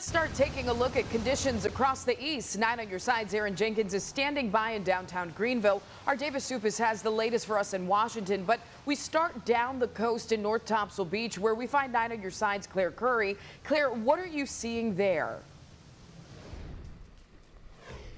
start taking a look at conditions across the east. 9 on your sides. Aaron Jenkins is standing by in downtown Greenville. Our Davis Supis has the latest for us in Washington, but we start down the coast in North Topsail Beach, where we find 9 on your sides Claire Curry. Claire, what are you seeing there?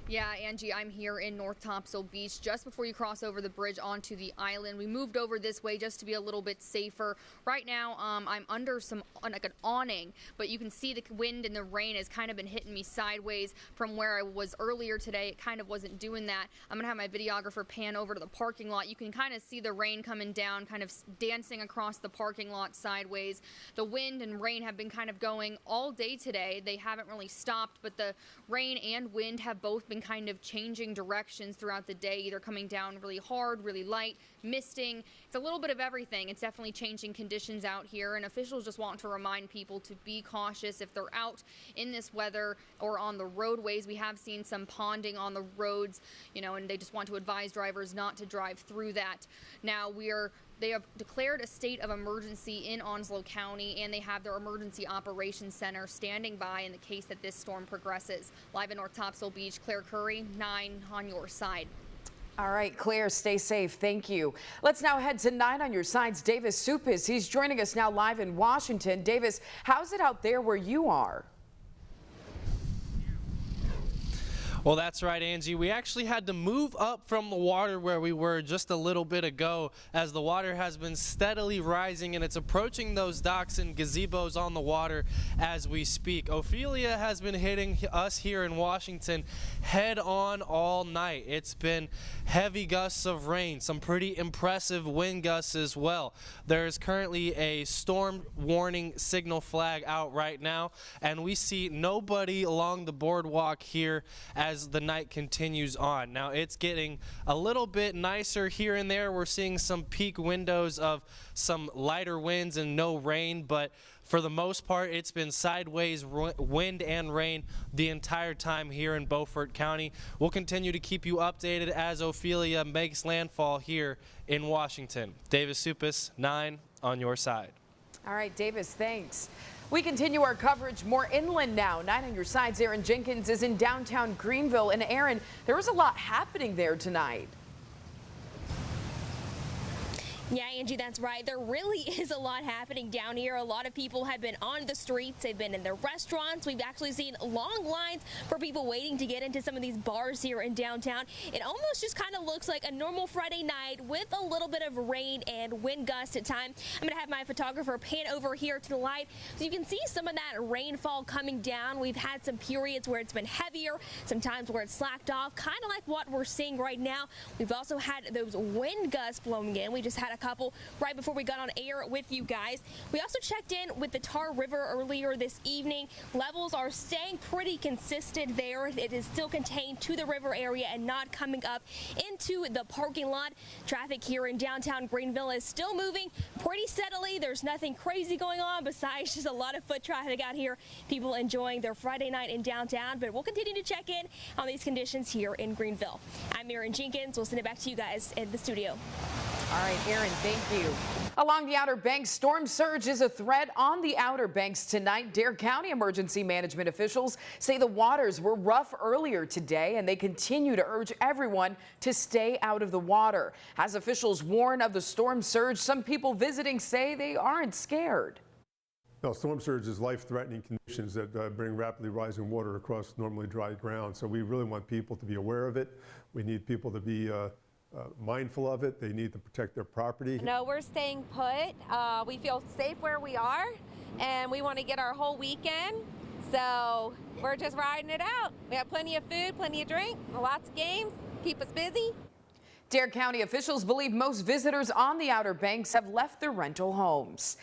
Yeah, Angie, I'm here in North Topsail Beach just before you cross over the bridge onto the island. We moved over this way just to be a little bit safer. Right now, I'm under like an awning, but you can see the wind and the rain has kind of been hitting me sideways from where I was earlier today. It kind of wasn't doing that. I'm going to have my videographer pan over to the parking lot. You can kind of see the rain coming down, kind of dancing across the parking lot sideways. The wind and rain have been kind of going all day today. They haven't really stopped, but the rain and wind have both been kind of changing directions throughout the day, either coming down really hard, really light, misting. It's a little bit of everything. It's definitely changing conditions out here, and officials just want to remind people to be cautious if they're out in this weather or on the roadways. We have seen some ponding on the roads, and they just want to advise drivers not to drive through that. Now they have declared a state of emergency in Onslow County, and they have their emergency operations center standing by in the case that this storm progresses. Live in North Topsail Beach, Claire Curry, 9 on your side. All right, Claire, stay safe. Thank you. Let's now head to 9 on your sides. Davis Supis, he's joining us now live in Washington. Davis, how's it out there where you are? Well, that's right, Angie. We actually had to move up from the water where we were just a little bit ago, as the water has been steadily rising and it's approaching those docks and gazebos on the water as we speak. Ophelia has been hitting us here in Washington head on all night. It's been heavy gusts of rain, some pretty impressive wind gusts as well. There is currently a storm warning signal flag out right now, and we see nobody along the boardwalk here as the night continues on. Now it's getting a little bit nicer here and there. We're seeing some peak windows of some lighter winds and no rain, but for the most part it's been sideways wind and rain the entire time here in Beaufort County. We'll continue to keep you updated as Ophelia makes landfall here in Washington. Davis Supis, 9 on your side. All right, Davis, thanks. We continue our coverage more inland now. 9 on your sides. Aaron Jenkins is in downtown Greenville. And Aaron, there was a lot happening there tonight. Yeah, Angie, that's right. There really is a lot happening down here. A lot of people have been on the streets. They've been in their restaurants. We've actually seen long lines for people waiting to get into some of these bars here in downtown. It almost just kind of looks like a normal Friday night with a little bit of rain and wind gusts at times. I'm going to have my photographer pan over here to the light so you can see some of that rainfall coming down. We've had some periods where it's been heavier, sometimes where it's slacked off, kind of like what we're seeing right now. We've also had those wind gusts blowing in. We just had a couple right before we got on air with you guys. We also checked in with the Tar River earlier this evening. Levels are staying pretty consistent there. It is still contained to the river area and not coming up into the parking lot. Traffic here in downtown Greenville is still moving pretty steadily. There's nothing crazy going on besides just a lot of foot traffic out here. People enjoying their Friday night in downtown, but we'll continue to check in on these conditions here in Greenville. I'm Aaron Jenkins. We'll send it back to you guys in the studio. All right, Aaron, thank you. Along the Outer Banks, storm surge is a threat on the Outer Banks tonight. Dare County emergency management officials say the waters were rough earlier today, and they continue to urge everyone to stay out of the water. As officials warn of the storm surge, some people visiting say they aren't scared. No, storm surge is life-threatening conditions that bring rapidly rising water across normally dry ground. So we really want people to be aware of it. We need people to be mindful of it. They need to protect their property. No, we're staying put. We feel safe where we are, and we want to get our whole weekend. So we're just riding it out. We have plenty of food, plenty of drink, lots of games, keep us busy. Dare County officials believe most visitors on the Outer Banks have left their rental homes.